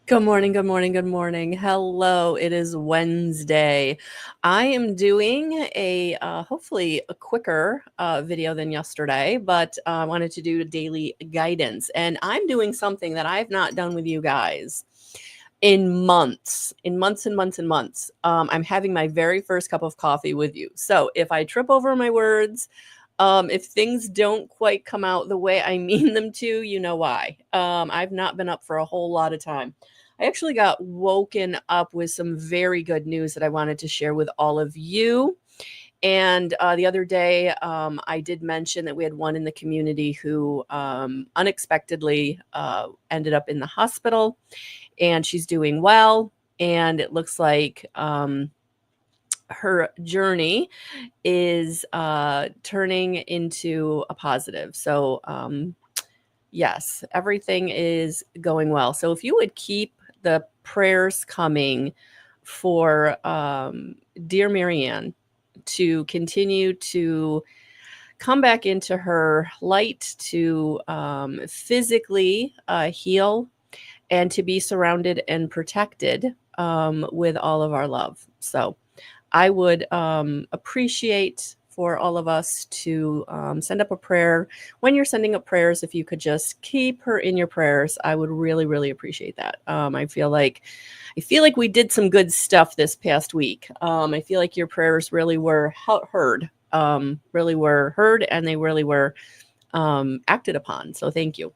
Good morning, good morning, good morning. Hello, it is Wednesday. I am doing a hopefully a quicker video than yesterday, but I wanted to do a daily guidance. And I'm doing something that I've not done with you guys in months, and months and months. I'm having my very first cup of coffee with you. So if I trip over my words, if things don't quite come out the way I mean them to, you know why. I've not been up for a whole lot of time. I actually got woken up with some very good news that I wanted to share with all of you. And the other day, I did mention that we had one in the community who unexpectedly ended up in the hospital, and she's doing well. And it looks like her journey is turning into a positive. So, yes, everything is going well. So if you would keep the prayers coming for dear Marianne to continue to come back into her light, to physically heal, and to be surrounded and protected with all of our love. So I would appreciate for all of us to send up a prayer. When you're sending up prayers, if you could just keep her in your prayers, I would really, really appreciate that. I feel like we did some good stuff this past week. I feel like your prayers really were heard, and they really were acted upon. So thank you.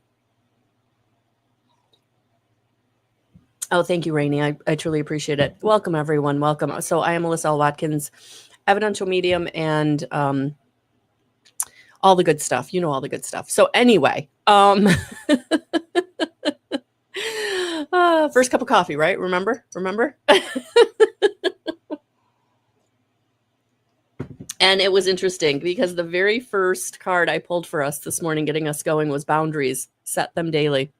Oh, thank you, Rainey. I truly appreciate it. Welcome, everyone. Welcome. So I am Alyssa Watkins, evidential medium, and all the good stuff. You know, all the good stuff. So anyway, first cup of coffee, right? Remember? And it was interesting because the very first card I pulled for us this morning, getting us going, was boundaries. Set them daily.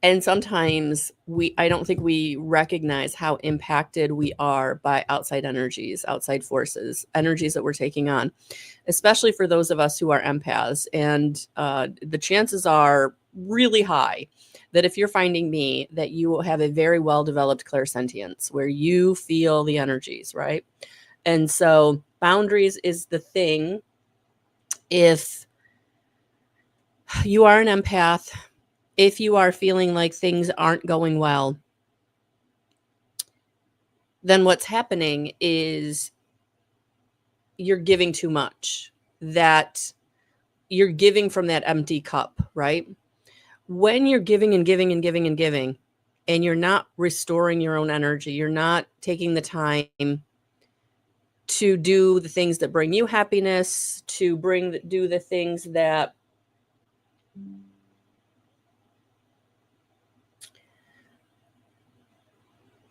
And sometimes I don't think we recognize how impacted we are by outside energies, outside forces, energies that we're taking on, especially for those of us who are empaths. And the chances are really high that if you're finding me, that you will have a very well-developed clairsentience where you feel the energies, right? And so boundaries is the thing. If you are an empath, if you are feeling like things aren't going well, then what's happening is you're giving too much, that you're giving from that empty cup, right? When you're giving and giving and giving and giving, and you're not restoring your own energy, you're not taking the time to do the things that bring you happiness, to do the things that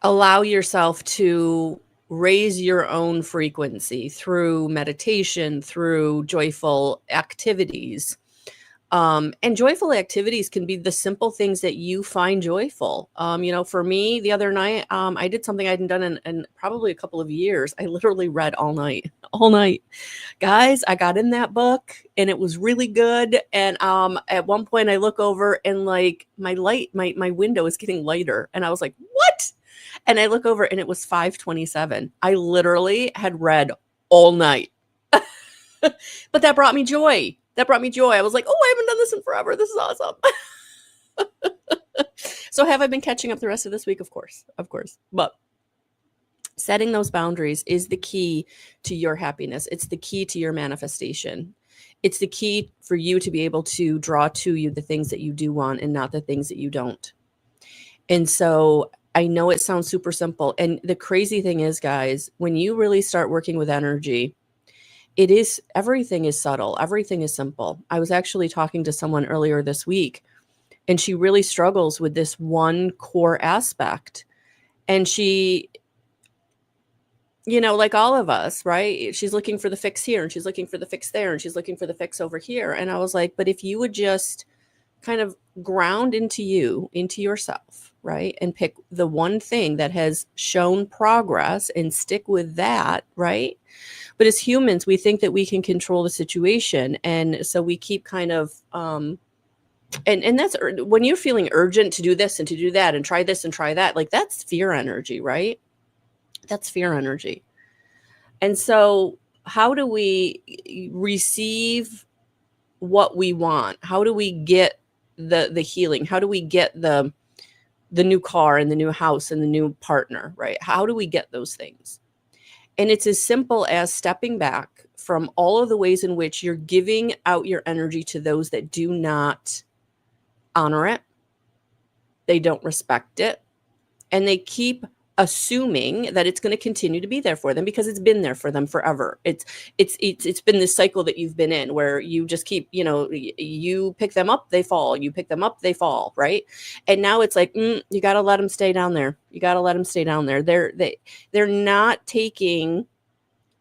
allow yourself to raise your own frequency through meditation, through joyful activities. And joyful activities can be the simple things that you find joyful. For me, the other night, I did something I hadn't done in probably a couple of years. I literally read all night. Guys, I got in that book and it was really good. And at one point I look over and like my window is getting lighter. And I was like, what? And I look over and it was 5:27. I literally had read all night. But that brought me joy. I was like, oh, I haven't done this in forever. This is awesome. So have I been catching up the rest of this week? Of course. But setting those boundaries is the key to your happiness. It's the key to your manifestation. It's the key for you to be able to draw to you the things that you do want and not the things that you don't. And so I know it sounds super simple. And the crazy thing is, guys, when you really start working with energy, everything is subtle. Everything is simple. I was actually talking to someone earlier this week, and she really struggles with this one core aspect. And she, like all of us, right? She's looking for the fix here, and she's looking for the fix there, and she's looking for the fix over here. And I was like, but if you would just kind of ground into yourself, right? And pick the one thing that has shown progress and stick with that, right? But as humans, we think that we can control the situation. And so we keep kind of And that's when you're feeling urgent to do this and to do that and try this and try that, like that's fear energy, right? That's fear energy. And so how do we receive what we want? How do we get the healing? How do we get the new car and the new house and the new partner, right? How do we get those things? And it's as simple as stepping back from all of the ways in which you're giving out your energy to those that do not honor it, they don't respect it, and they keep assuming that it's going to continue to be there for them because it's been there for them forever. It's been this cycle that you've been in where you just keep, you pick them up, they fall, you pick them up, they fall, right? And now it's like, you got to let them stay down there. You got to let them stay down there. They're not taking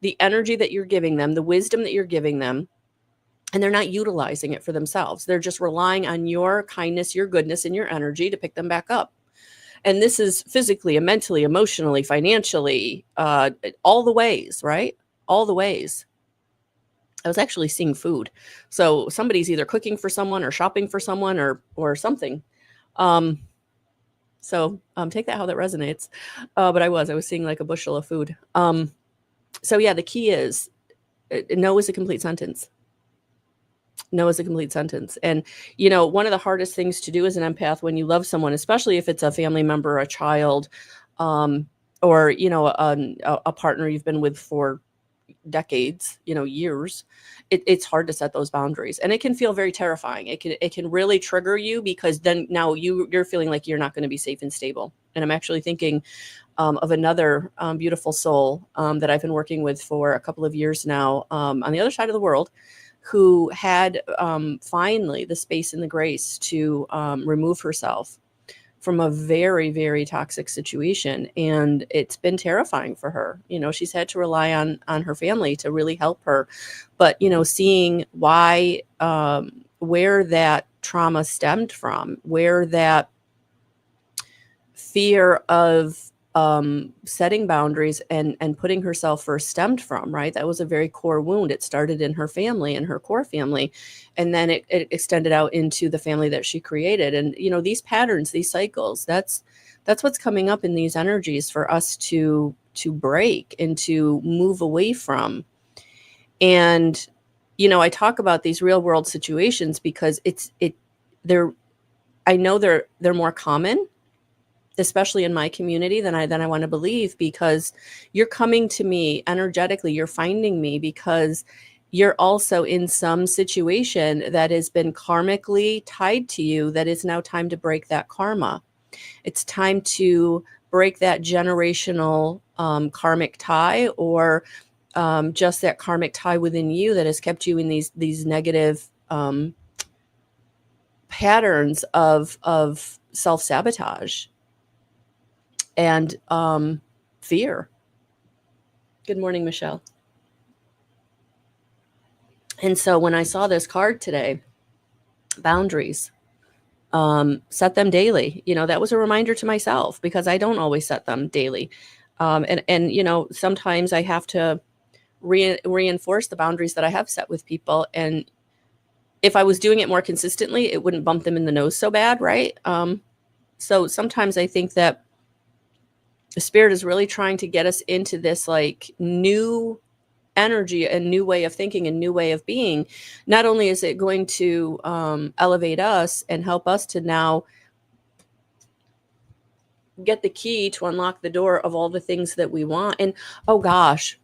the energy that you're giving them, the wisdom that you're giving them, and they're not utilizing it for themselves. They're just relying on your kindness, your goodness, and your energy to pick them back up. And this is physically and mentally, emotionally, financially, all the ways, right? All the ways. I was actually seeing food. So somebody's either cooking for someone or shopping for someone or something. So take that how that resonates. But I was seeing like a bushel of food. So yeah, the key is no is a complete sentence. No is a complete sentence. And, one of the hardest things to do as an empath when you love someone, especially if it's a family member, a child, or, a partner you've been with for decades, years, it's hard to set those boundaries. And it can feel very terrifying. It can really trigger you because then now you're feeling like you're not going to be safe and stable. And I'm actually thinking of another beautiful soul that I've been working with for a couple of years now on the other side of the world, who had finally the space and the grace to remove herself from a very, very toxic situation. And it's been terrifying for her. She's had to rely on her family to really help her. But, seeing why, where that trauma stemmed from, where that fear of setting boundaries and putting herself first stemmed from, right? That was a very core wound. It started in her family and her core family, and then it extended out into the family that she created. And, these patterns, these cycles, that's what's coming up in these energies for us to break and to move away from. And, I talk about these real world situations because I know they're more common, especially in my community than I want to believe, because you're coming to me energetically, you're finding me because you're also in some situation that has been karmically tied to you, that is now time to break that karma. It's time to break that generational karmic tie, or just that karmic tie within you that has kept you in these negative patterns of self-sabotage and fear. Good morning, Michelle. And so when I saw this card today, boundaries, set them daily. That was a reminder to myself because I don't always set them daily. And sometimes I have to reinforce the boundaries that I have set with people. And if I was doing it more consistently, it wouldn't bump them in the nose so bad, right? So sometimes I think that the spirit is really trying to get us into this like new energy, a new way of thinking, a new way of being. Not only is it going to elevate us and help us to now get the key to unlock the door of all the things that we want. And oh gosh,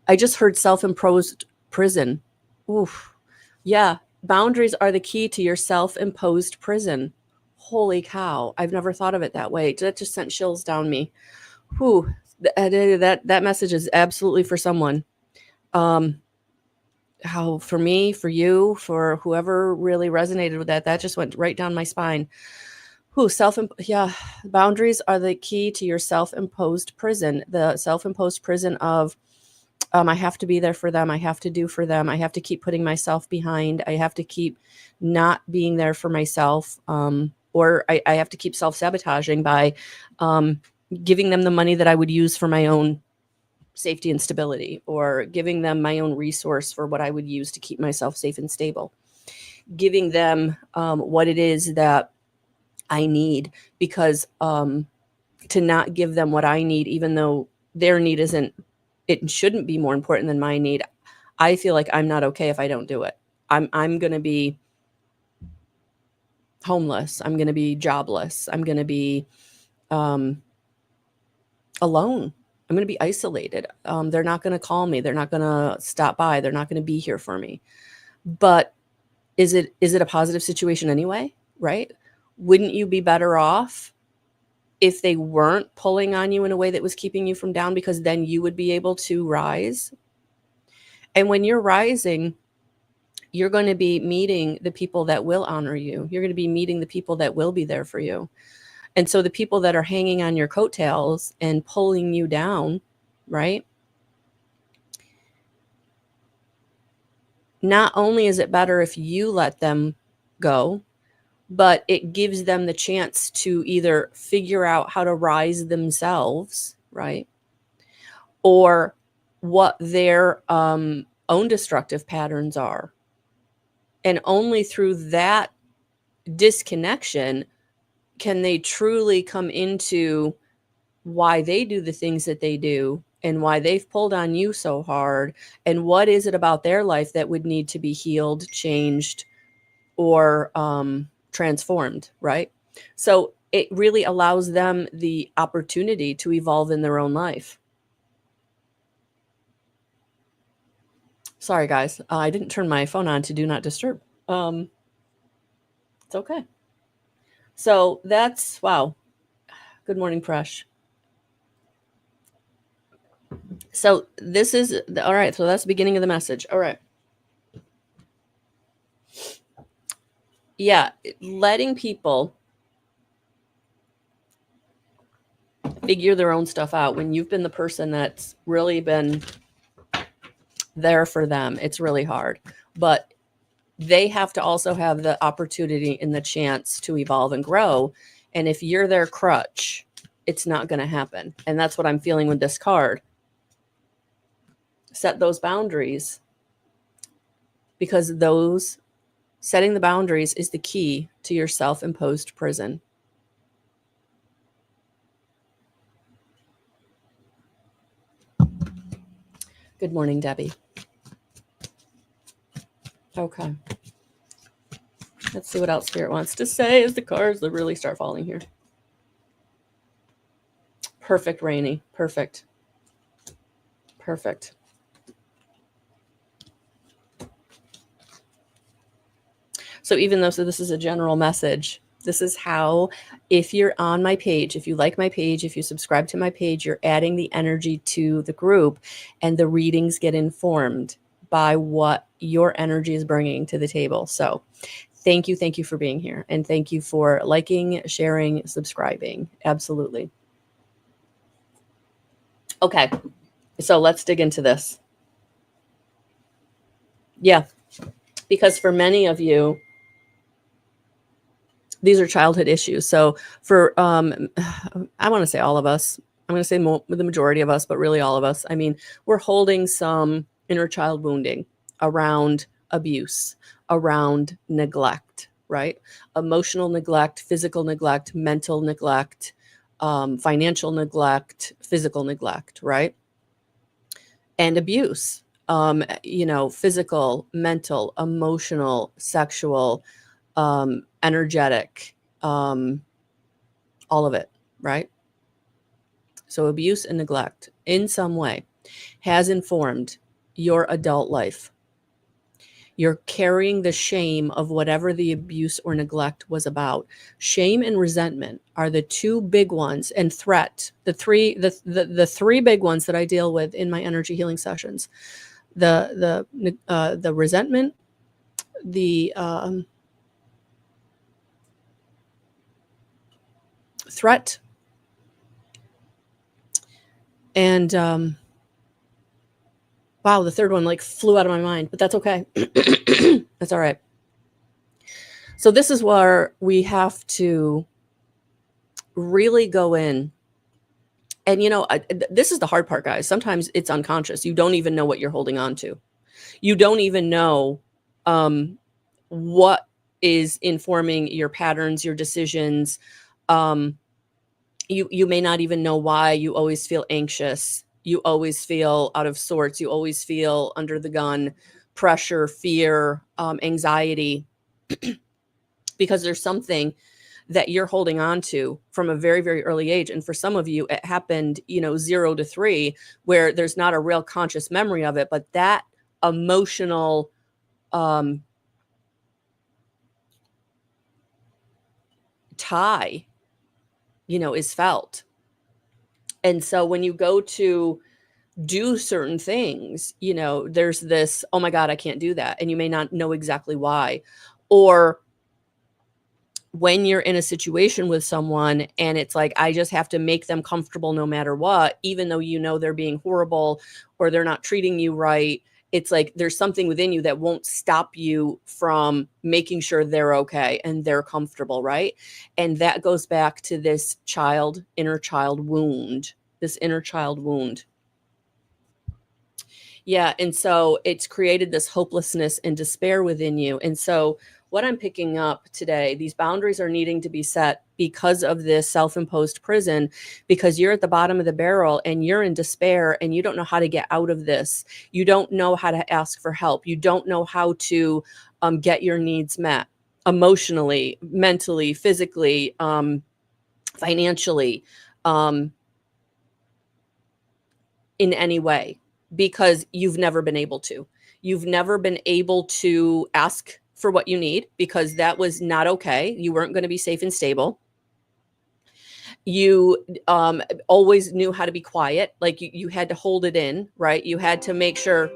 I just heard self-imposed prison. Oof. Yeah. Boundaries are the key to your self-imposed prison. Holy cow. I've never thought of it that way. That just sent chills down me. Whew, that message is absolutely for someone. How for me, for you, for whoever really resonated with that just went right down my spine. Boundaries are the key to your self-imposed prison. The self-imposed prison of I have to be there for them. I have to do for them. I have to keep putting myself behind. I have to keep not being there for myself. Or I have to keep self-sabotaging by giving them the money that I would use for my own safety and stability, or giving them my own resource for what I would use to keep myself safe and stable. giving them what it is that I need, because to not give them what I need, even though their need isn't, it shouldn't be more important than my need. I feel like I'm not okay if I don't do it. I'm going to be homeless. I'm going to be jobless. I'm going to be alone. I'm going to be isolated. They're not going to call me. They're not going to stop by. They're not going to be here for me. But is it a positive situation anyway? Right? Wouldn't you be better off if they weren't pulling on you in a way that was keeping you from down, because then you would be able to rise? And when you're rising, you're going to be meeting the people that will honor you. You're going to be meeting the people that will be there for you. And so the people that are hanging on your coattails and pulling you down, right? Not only is it better if you let them go, but it gives them the chance to either figure out how to rise themselves, right? Or what their own destructive patterns are. And only through that disconnection can they truly come into why they do the things that they do and why they've pulled on you so hard, and what is it about their life that would need to be healed, changed, or transformed, right? So it really allows them the opportunity to evolve in their own life. Sorry, guys. I didn't turn my phone on to do not disturb. It's okay. So that's, wow. Good morning, Presh. So this is, all right. So that's the beginning of the message. All right. Yeah. Letting people figure their own stuff out when you've been the person that's really been there for them. It's really hard, but they have to also have the opportunity and the chance to evolve and grow. And if you're their crutch, it's not going to happen. And that's what I'm feeling with this card. Set those boundaries, because those setting the boundaries is the key to your self-imposed prison. Good morning, Debbie. Okay. Let's see what else Spirit wants to say as the cards that really start falling here. Perfect, Rainy. Perfect. Perfect. So even though this is a general message, this is how, if you're on my page, if you like my page, if you subscribe to my page, you're adding the energy to the group, and the readings get informed by what your energy is bringing to the table. So thank you for being here, and thank you for liking, sharing, subscribing. Absolutely. Okay, so let's dig into this. Yeah, because for many of you, these are childhood issues. So for, I want to say all of us, I'm going to say the majority of us, but really all of us. I mean, we're holding some inner child wounding around abuse, around neglect, right? Emotional neglect, physical neglect, mental neglect, financial neglect, physical neglect, right? And abuse, physical, mental, emotional, sexual, energetic, all of it, right? So abuse and neglect in some way has informed your adult life. You're carrying the shame of whatever the abuse or neglect was about. Shame and resentment are the two big ones, and threat, the three big ones that I deal with in my energy healing sessions. The resentment, the threat, and wow, the third one like flew out of my mind, but that's okay. That's all right. So this is where we have to really go in. And this is the hard part, guys. Sometimes it's unconscious. You don't even know what you're holding on to. You don't even know what is informing your patterns, your decisions. You may not even know why you always feel anxious. You always feel out of sorts. You always feel under the gun, pressure, fear, anxiety, because there's something that you're holding on to from a very, very early age. And for some of you, it happened, 0 to 3, where there's not a real conscious memory of it, but that emotional tie, is felt. And so when you go to do certain things, there's this, oh my God, I can't do that. And you may not know exactly why. Or when you're in a situation with someone and it's like, I just have to make them comfortable no matter what, even though they're being horrible or they're not treating you right. It's like there's something within you that won't stop you from making sure they're okay and they're comfortable, right? And that goes back to this inner child wound. Yeah. And so it's created this hopelessness and despair within you. And so what I'm picking up today, these boundaries are needing to be set because of this self-imposed prison, because you're at the bottom of the barrel and you're in despair and you don't know how to get out of this. You don't know how to ask for help. You don't know how to get your needs met emotionally, mentally, physically, financially, in any way, because you've never been able to. You've never been able to ask for what you need because that was not okay. You weren't going to be safe and stable. You always knew how to be quiet. Like you had to hold it in, right? You had to make sure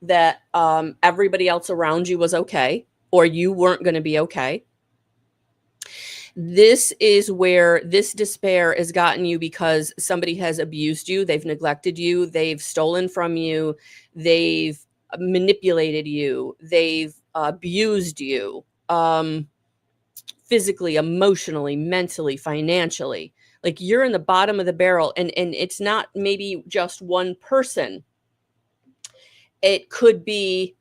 that everybody else around you was okay, or you weren't going to be okay. This is where this despair has gotten you because somebody has abused you. They've neglected you. They've stolen from you. They've manipulated you. They've abused you, physically, emotionally, mentally, financially. Like you're in the bottom of the barrel, and it's not maybe just one person. It could be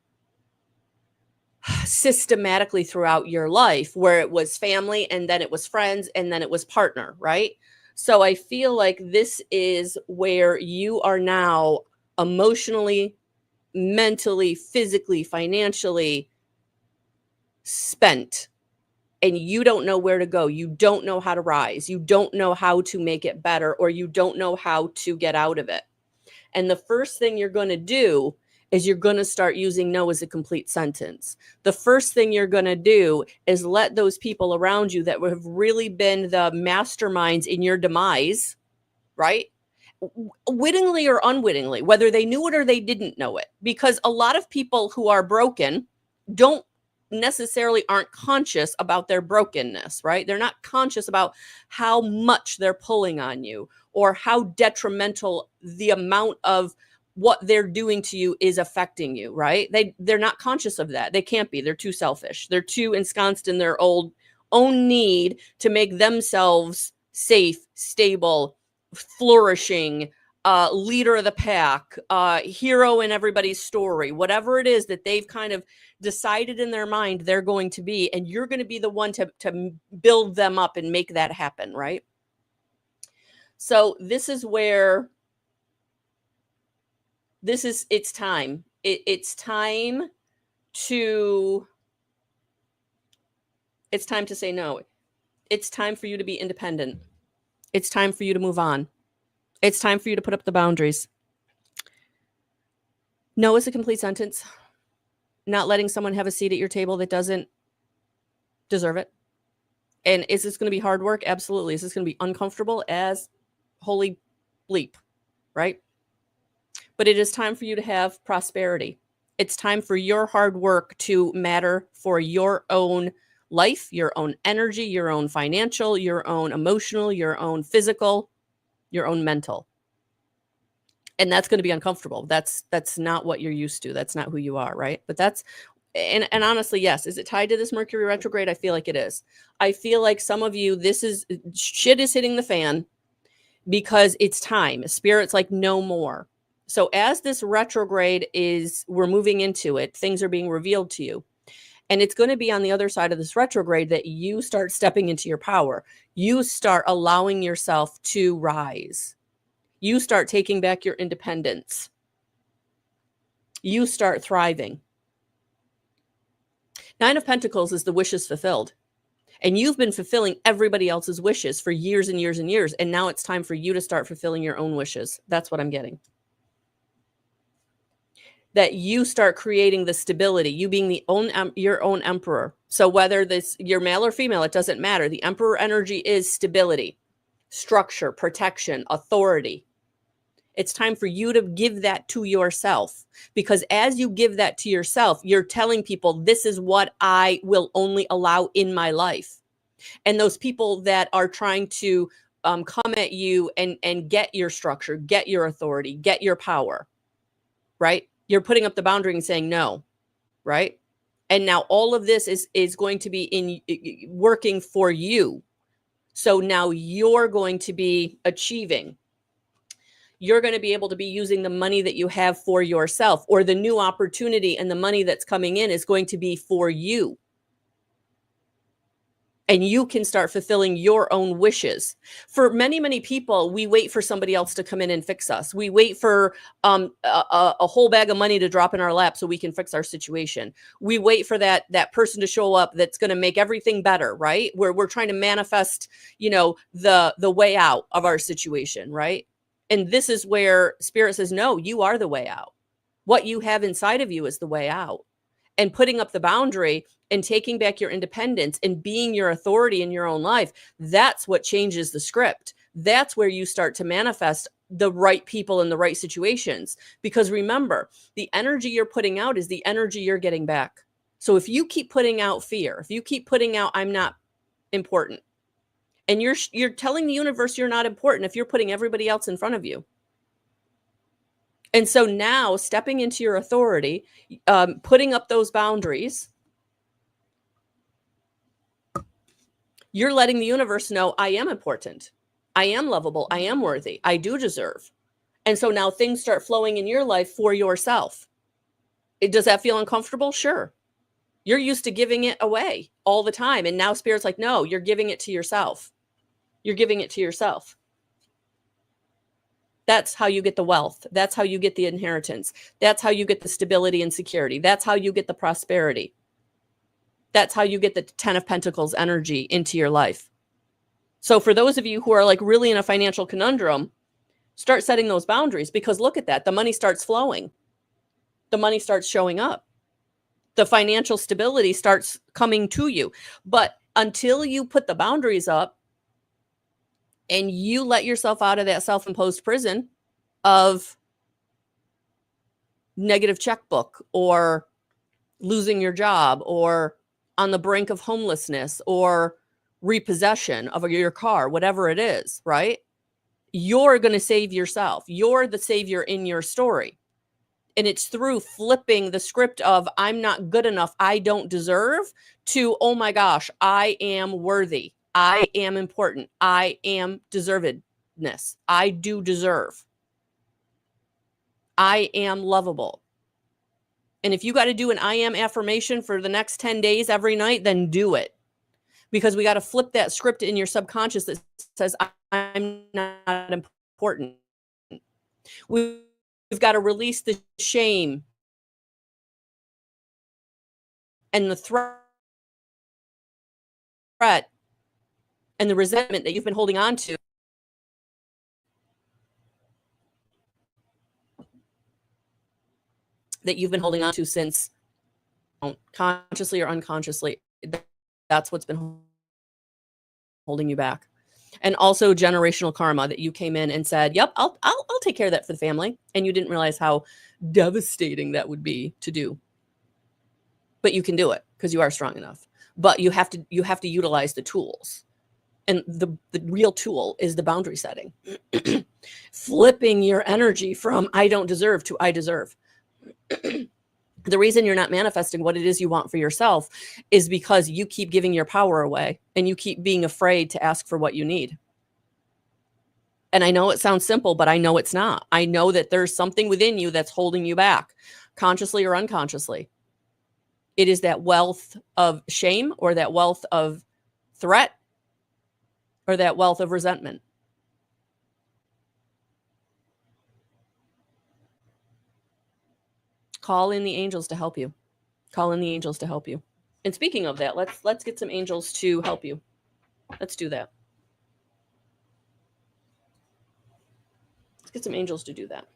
systematically throughout your life, where it was family and then it was friends and then it was partner, right? So I feel like this is where you are now emotionally, mentally, physically, financially spent, and you don't know where to go. You don't know how to rise. You don't know how to make it better, or you don't know how to get out of it. And the first thing you're going to do is you're going to start using no as a complete sentence. The first thing you're going to do is let those people around you that have really been the masterminds in your demise, right? Wittingly or unwittingly, whether they knew it or they didn't know it. Because a lot of people who are broken aren't conscious about their brokenness, right? They're not conscious about how much they're pulling on you or how detrimental the amount of what they're doing to you is affecting you, right? They're not conscious of that. They can't be. They're too selfish. They're too ensconced in their own need to make themselves safe, stable, flourishing, leader of the pack, hero in everybody's story, whatever it is that they've kind of decided in their mind they're going to be, and you're going to be the one to build them up and make that happen, right? So this is where it's time. It's time to say no. It's time for you to be independent. It's time for you to move on. It's time for you to put up the boundaries. No is a complete sentence. Not letting someone have a seat at your table that doesn't deserve it. And is this going to be hard work? Absolutely. Is this going to be uncomfortable as holy bleep, right? But it is time for you to have prosperity. It's time for your hard work to matter for your own life, your own energy, your own financial, your own emotional, your own physical, your own mental. And that's going to be uncomfortable. That's not what you're used to. That's not who you are, right? But that's, and honestly, yes. Is it tied to this Mercury retrograde? I feel like it is. I feel like some of you, shit is hitting the fan because it's time. Spirit's like, no more. So as this retrograde we're moving into it, things are being revealed to you. And it's going to be on the other side of this retrograde that you start stepping into your power. You start allowing yourself to rise. You start taking back your independence. You start thriving. Nine of Pentacles is the wishes fulfilled. And you've been fulfilling everybody else's wishes for years and years and years. And now it's time for you to start fulfilling your own wishes. That's what I'm getting. That you start creating the stability, you being your own emperor. So whether you're male or female, it doesn't matter. The emperor energy is stability, structure, protection, authority. It's time for you to give that to yourself, because as you give that to yourself, you're telling people, this is what I will only allow in my life. And those people that are trying to come at you and get your structure, get your authority, get your power, right? You're putting up the boundary and saying no, right? And now all of this is going to be working for you. So now you're going to be achieving. You're going to be able to be using the money that you have for yourself, or the new opportunity and the money that's coming in is going to be for you. And you can start fulfilling your own wishes. For many, many people, we wait for somebody else to come in and fix us. We wait for a whole bag of money to drop in our lap so we can fix our situation. We wait for that person to show up that's going to make everything better, right? We're trying to manifest, the way out of our situation, right? And this is where Spirit says, no, you are the way out. What you have inside of you is the way out. And putting up the boundary and taking back your independence and being your authority in your own life, that's what changes the script. That's where you start to manifest the right people in the right situations. Because remember, the energy you're putting out is the energy you're getting back. So if you keep putting out fear, if you keep putting out, I'm not important, and you're telling the universe you're not important if you're putting everybody else in front of you. And so now stepping into your authority, putting up those boundaries, you're letting the universe know, I am important. I am lovable. I am worthy. I do deserve. And so now things start flowing in your life for yourself. Does that feel uncomfortable? Sure. You're used to giving it away all the time. And now Spirit's like, no, you're giving it to yourself. You're giving it to yourself. That's how you get the wealth. That's how you get the inheritance. That's how you get the stability and security. That's how you get the prosperity. That's how you get the 10 of Pentacles energy into your life. So for those of you who are like really in a financial conundrum, start setting those boundaries, because look at that. The money starts flowing. The money starts showing up. The financial stability starts coming to you. But until you put the boundaries up, and you let yourself out of that self-imposed prison of negative checkbook, or losing your job, or on the brink of homelessness, or repossession of your car, whatever it is, right? You're going to save yourself. You're the savior in your story. And it's through flipping the script of I'm not good enough, I don't deserve, to, oh my gosh, I am worthy. I am important. I am deservedness. I do deserve. I am lovable. And if you got to do an I am affirmation for the next 10 days every night, then do it. Because we got to flip that script in your subconscious that says, I'm not important. We've got to release the shame and the threat and the resentment that you've been holding on to. That you've been holding on to since, consciously or unconsciously. That's what's been holding you back. And also generational karma, that you came in and said, yep, I'll take care of that for the family. And you didn't realize how devastating that would be to do. But you can do it because you are strong enough. But you have to utilize the tools. And the real tool is the boundary setting. Flipping your energy from I don't deserve to I deserve. The reason you're not manifesting what it is you want for yourself is because you keep giving your power away and you keep being afraid to ask for what you need. And I know it sounds simple, but I know it's not. I know that there's something within you that's holding you back, consciously or unconsciously. It is that wealth of shame, or that wealth of threat, or that wealth of resentment. Call in the angels to help you. Call in the angels to help you. And speaking of that, let's get some angels to help you. Let's do that. Let's get some angels to do that.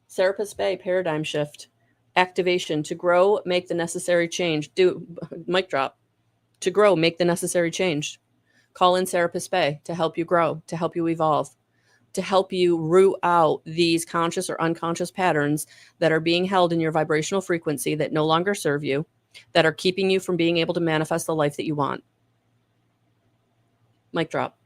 Serapis Bay, paradigm shift. Activation. To grow, make the necessary change. Mic drop. To grow, make the necessary change. Call in Serapis Bay to help you grow, to help you evolve, to help you root out these conscious or unconscious patterns that are being held in your vibrational frequency that no longer serve you, that are keeping you from being able to manifest the life that you want. Mic drop.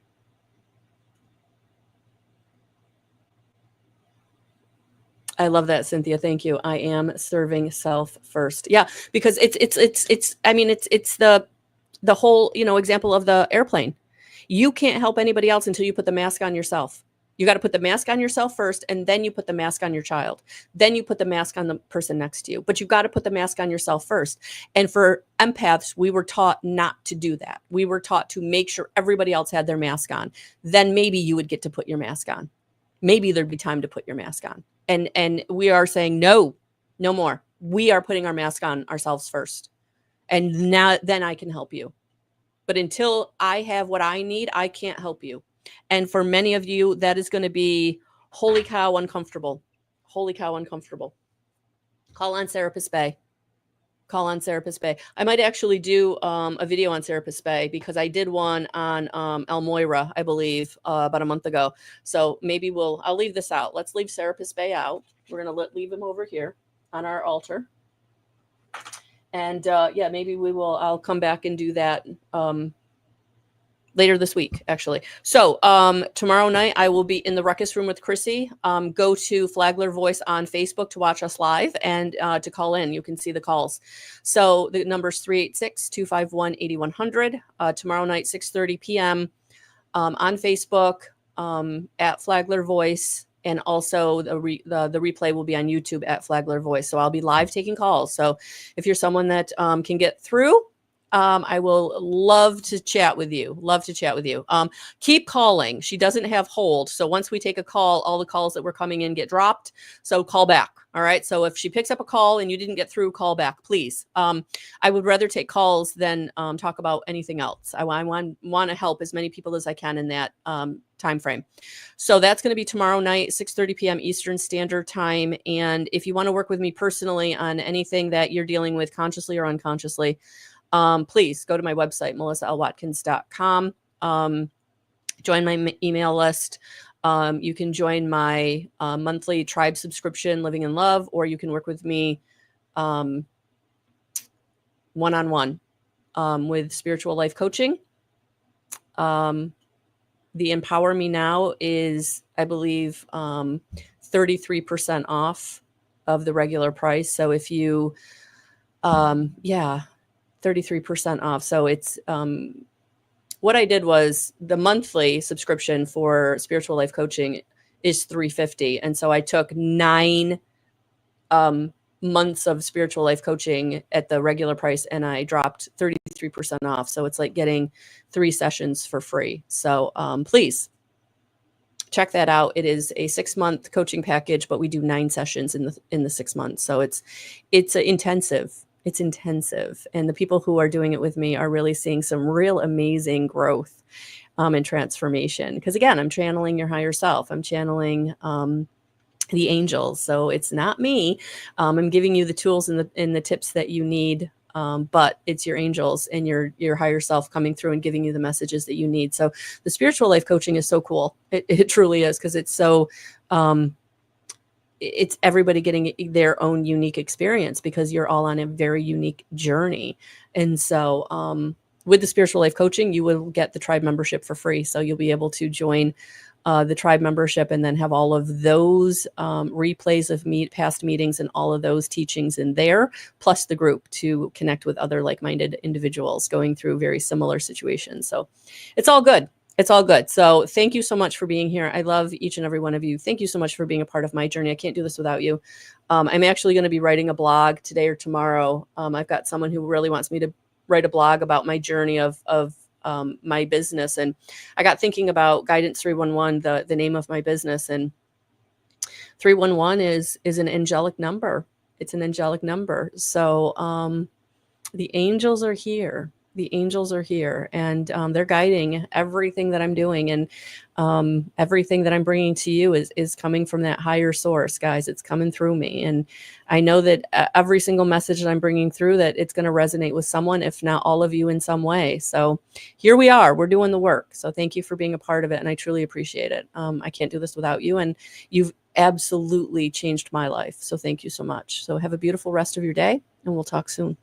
I love that, Cynthia. Thank you. I am serving self first. Yeah, because it's I mean, it's the whole, example of the airplane. You can't help anybody else until you put the mask on yourself. You got to put the mask on yourself first, and then you put the mask on your child. Then you put the mask on the person next to you. But you've got to put the mask on yourself first. And for empaths, we were taught not to do that. We were taught to make sure everybody else had their mask on. Then maybe you would get to put your mask on. Maybe there'd be time to put your mask on. And we are saying, no more. We are putting our mask on ourselves first. And now, then I can help you. But until I have what I need, I can't help you. And for many of you, that is going to be, holy cow, uncomfortable. Holy cow, uncomfortable. Call on Serapis Bay. Call on Serapis Bay. I might actually do a video on Serapis Bay, because I did one on Elmoira, I believe, about a month ago. So maybe I'll leave this out. Let's leave Serapis Bay out. We're going to leave him over here on our altar. And yeah, maybe I'll come back and do that later this week, actually. So tomorrow night, I will be in the Ruckus Room with Chrissy. Go to Flagler Voice on Facebook to watch us live and to call in. You can see the calls. So the number's 386-251-8100. Tomorrow night, 6:30 p.m. On Facebook at Flagler Voice. And also the replay will be on YouTube at Flagler Voice. So I'll be live taking calls. So if you're someone that can get through, I will love to chat with you. Keep calling. She doesn't have hold. So once we take a call, all the calls that were coming in get dropped. So call back. All right. So if she picks up a call and you didn't get through, call back, please. I would rather take calls than talk about anything else. I want to help as many people as I can in that time frame. So that's going to be tomorrow night, 6:30 p.m. Eastern Standard Time. And if you want to work with me personally on anything that you're dealing with consciously or unconsciously, please go to my website, melissaalwatkins.com. Join my email list. You can join my monthly tribe subscription, Living in Love, or you can work with me one-on-one with spiritual life coaching. The Empower Me Now is, I believe, 33% off of the regular price. So if you, 33% off. So it's, what I did was the monthly subscription for spiritual life coaching is $350. And so I took 9 months of spiritual life coaching at the regular price, and I dropped 33% off. So it's like getting 3 sessions for free. So please check that out. It is a 6-month coaching package, but we do 9 sessions in the 6 months. So it's intensive. It's intensive. And the people who are doing it with me are really seeing some real amazing growth and transformation. Because again, I'm channeling your higher self. I'm channeling the angels. So it's not me. I'm giving you the tools and the tips that you need. But it's your angels and your higher self coming through and giving you the messages that you need. So the spiritual life coaching is so cool. It truly is, because it's so, it's everybody getting their own unique experience, because you're all on a very unique journey. And so with the spiritual life coaching, you will get the tribe membership for free. So you'll be able to join the tribe membership, and then have all of those replays of past meetings and all of those teachings in there, plus the group to connect with other like-minded individuals going through very similar situations. So it's all good. It's all good. So thank you so much for being here. I love each and every one of you. Thank you so much for being a part of my journey. I can't do this without you. I'm actually going to be writing a blog today or tomorrow. I've got someone who really wants me to write a blog about my journey of my business. And I got thinking about Guidance 311, the name of my business. And 311 is an angelic number. It's an angelic number. So the angels are here. The angels are here, and they're guiding everything that I'm doing, and everything that I'm bringing to you is coming from that higher source, guys. It's coming through me, and I know that every single message that I'm bringing through, that it's going to resonate with someone, if not all of you, in some way. So here we are. We're doing the work. So thank you for being a part of it, and I truly appreciate it. I can't do this without you, and you've absolutely changed my life. So thank you so much. So have a beautiful rest of your day, and we'll talk soon.